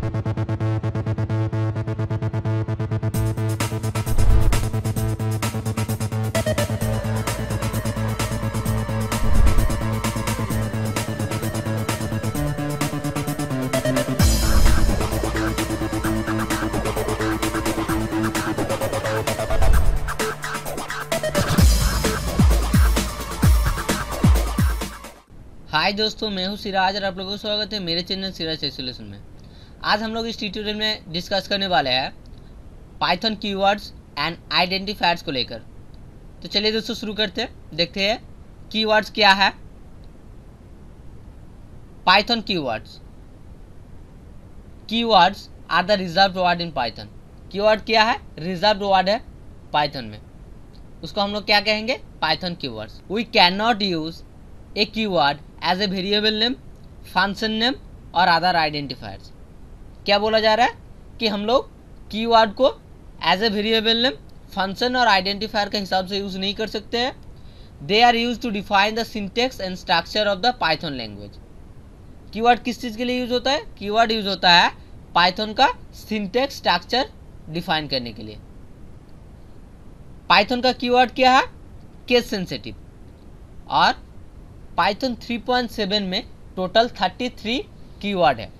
हाय दोस्तों, मैं हूं सिराज और आप लोगों का स्वागत है मेरे चैनल सिराज सोल्यूशन में। आज हम लोग इस ट्यूटोरियल में डिस्कस करने वाले हैं पाइथन कीवर्ड्स एंड आइडेंटिफायर्स को लेकर। तो चलिए दोस्तों शुरू करते हैं, देखते हैं कीवर्ड्स क्या है। Python keywords are the reserved word in Python. Keyword क्या है? रिजर्व्ड वर्ड है पाइथन में, उसको हम लोग क्या कहेंगे? Python keywords. We can not use a keyword as a variable name, function name और अदर आइडेंटिफायर्स। क्या बोला जा रहा है कि हम लोग कीवर्ड को as a variable name, function और आइडेंटिफायर के हिसाब से यूज नहीं कर सकते हैं। They are use to define the syntax and structure of the Python language. Keyword किस चीज़ के लिए यूज होता है? कीवर्ड यूज होता है पाइथन का सिंटेक्स स्ट्रक्चर डिफाइन करने के लिए। पाइथन का कीवर्ड क्या है? Case sensitive. और पाइथन 3.7 में टोटल 33 कीवर्ड है।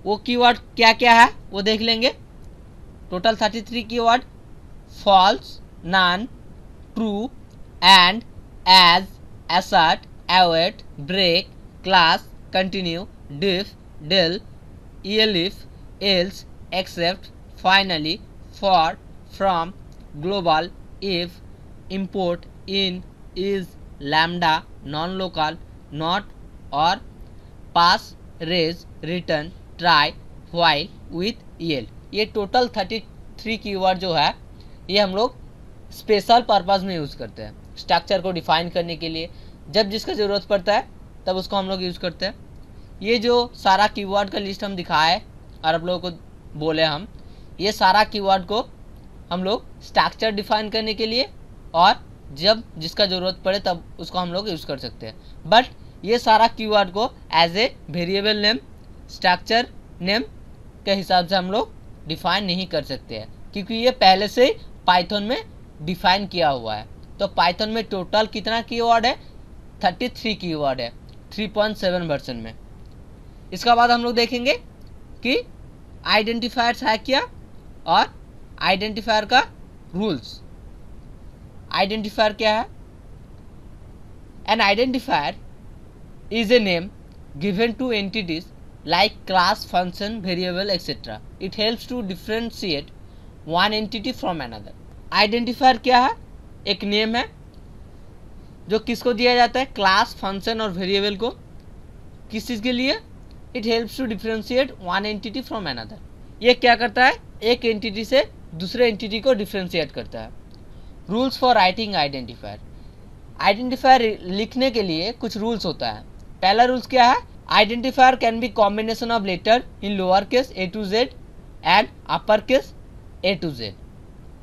वो कीवर्ड क्या क्या है वो देख लेंगे। Total 33 keyword: false, none, true, and, as, assert, avoid, break, class, continue, def, del, elif, else, except, finally, for, from, global, if, import, in, is, lambda, nonlocal, not, or pass, raise, return, try, while, with, yield. ये total 33 keyword जो है ये हम लोग special purpose में use करते हैं, structure को डिफाइन करने के लिए। जब जिसका ज़रूरत पड़ता है तब उसको हम लोग यूज़ करते हैं। ये जो सारा कीवर्ड का लिस्ट हम दिखाए और आप लोगों को बोले हम, ये सारा कीवर्ड को हम लोग स्ट्रक्चर डिफाइन करने के लिए और जब जिसका ज़रूरत पड़े तब उसको हम लोग यूज़ कर सकते हैं। बट ये सारा कीवर्ड को as a variable name, structure name के हिसाब से हम लोग डिफाइन नहीं कर सकते हैं, क्योंकि ये पहले से ही पाइथन में डिफाइन किया हुआ है। तो पाइथन में टोटल कितना कीवर्ड है? 33 कीवर्ड है 3.7 वर्जन में। इसका बाद हम लोग देखेंगे कि आइडेंटिफायर्स है क्या और आइडेंटिफायर का रूल्स। आइडेंटिफायर क्या है? N identifier is a name given two entities like class, function, variable, etc. It helps to differentiate one entity from another. Identifier क्या है? एक नेम है जो किसको दिया जाता है? क्लास, फंक्शन और वेरिएबल को। किस चीज़ के लिए? It helps to differentiate one entity from another. ये क्या करता है? एक एंटिटी से दूसरे एंटिटी को डिफ्रेंशिएट करता है। Rules for writing identifier. Identifier लिखने के लिए कुछ रूल्स होता है। पहला रूल्स क्या है? Identifier can be combination of letter in lowercase a to z and uppercase a to z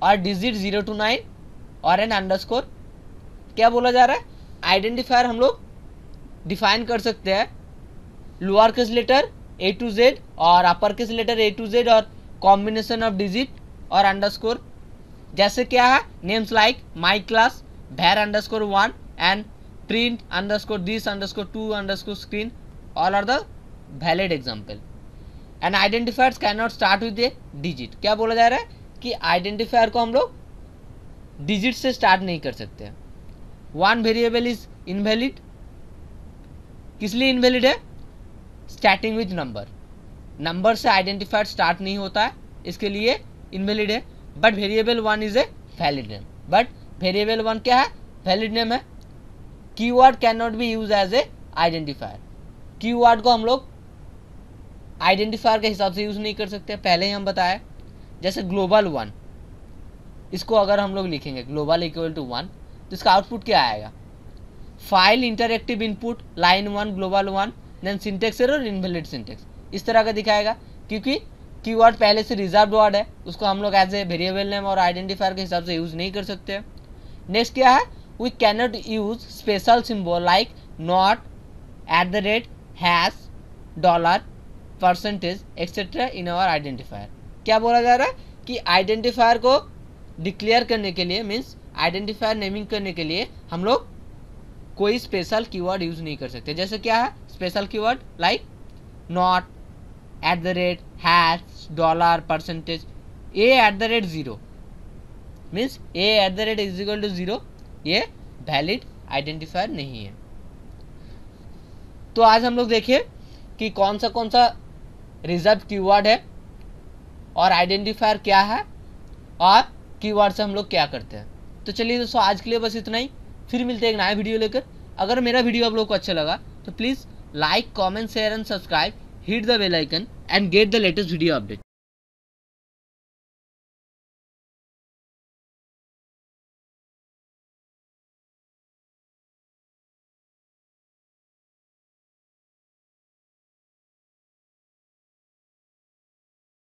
और digit 0 to 9 और एन अंडरस्कोर। क्या बोला जा रहा है? आइडेंटिफायर हम लोग डिफाइन कर सकते हैं lower case letter a to z और upper case letter a to z और कॉम्बिनेशन ऑफ डिजिट और अंडरस्कोर। जैसे क्या है? Names like my class, var underscore 1 and print underscore this underscore 2 underscore screen. All are the valid example. And identifiers cannot start with a digit. क्या बोला जा रहा है कि आइडेंटिफायर को हम लोग डिजिट से स्टार्ट नहीं कर सकते। One variable is invalid. किस लिए इनवैलिड है? Starting with number. नंबर से आइडेंटिफायर स्टार्ट नहीं होता है, इसके लिए इनवैलिड है। But variable 1 is a valid name. But variable 1 क्या है? वैलिड नेम है। Keyword can not be use as a identifier. Keyword को हम लोग आइडेंटिफायर के हिसाब से यूज़ नहीं कर सकते, पहले ही हम बताए। जैसे ग्लोबल 1, इसको अगर हम लोग लिखेंगे ग्लोबल इक्वल टू 1 तो इसका आउटपुट क्या आएगा? File interactive input line 1 global 1 then syntax error invalid syntax, इस तरह का दिखाएगा। क्योंकि कीवर्ड पहले से रिजर्व्ड वर्ड है, उसको हम लोग एज ए वेरिएबल नेम और आइडेंटिफायर के हिसाब से यूज़ नहीं कर सकते। नेक्स्ट क्या है? We can not use special symbol like not, @ hash, dollar, percentage etcetera in our identifier. क्या बोला जा रहा है कि आइडेंटिफायर को डिक्लेयर करने के लिए, मीन्स आइडेंटिफायर नेमिंग करने के लिए हम लोग कोई स्पेशल कीवर्ड यूज नहीं कर सकते। जैसे क्या है special keyword, like not, @ hash, dollar, percentage. a@0 means a@= 0 ये वैलिड आइडेंटिफायर नहीं है। तो आज हम लोग देखें कि कौन सा रिजर्व कीवर्ड है और आइडेंटिफायर क्या है और कीवर्ड से हम लोग क्या करते हैं। तो चलिए दोस्तों, आज के लिए बस इतना ही। फिर मिलते हैं एक नया वीडियो लेकर। अगर मेरा वीडियो आप लोग को अच्छा लगा तो please like, comment, share and subscribe, hit the bell icon and get the latest video update.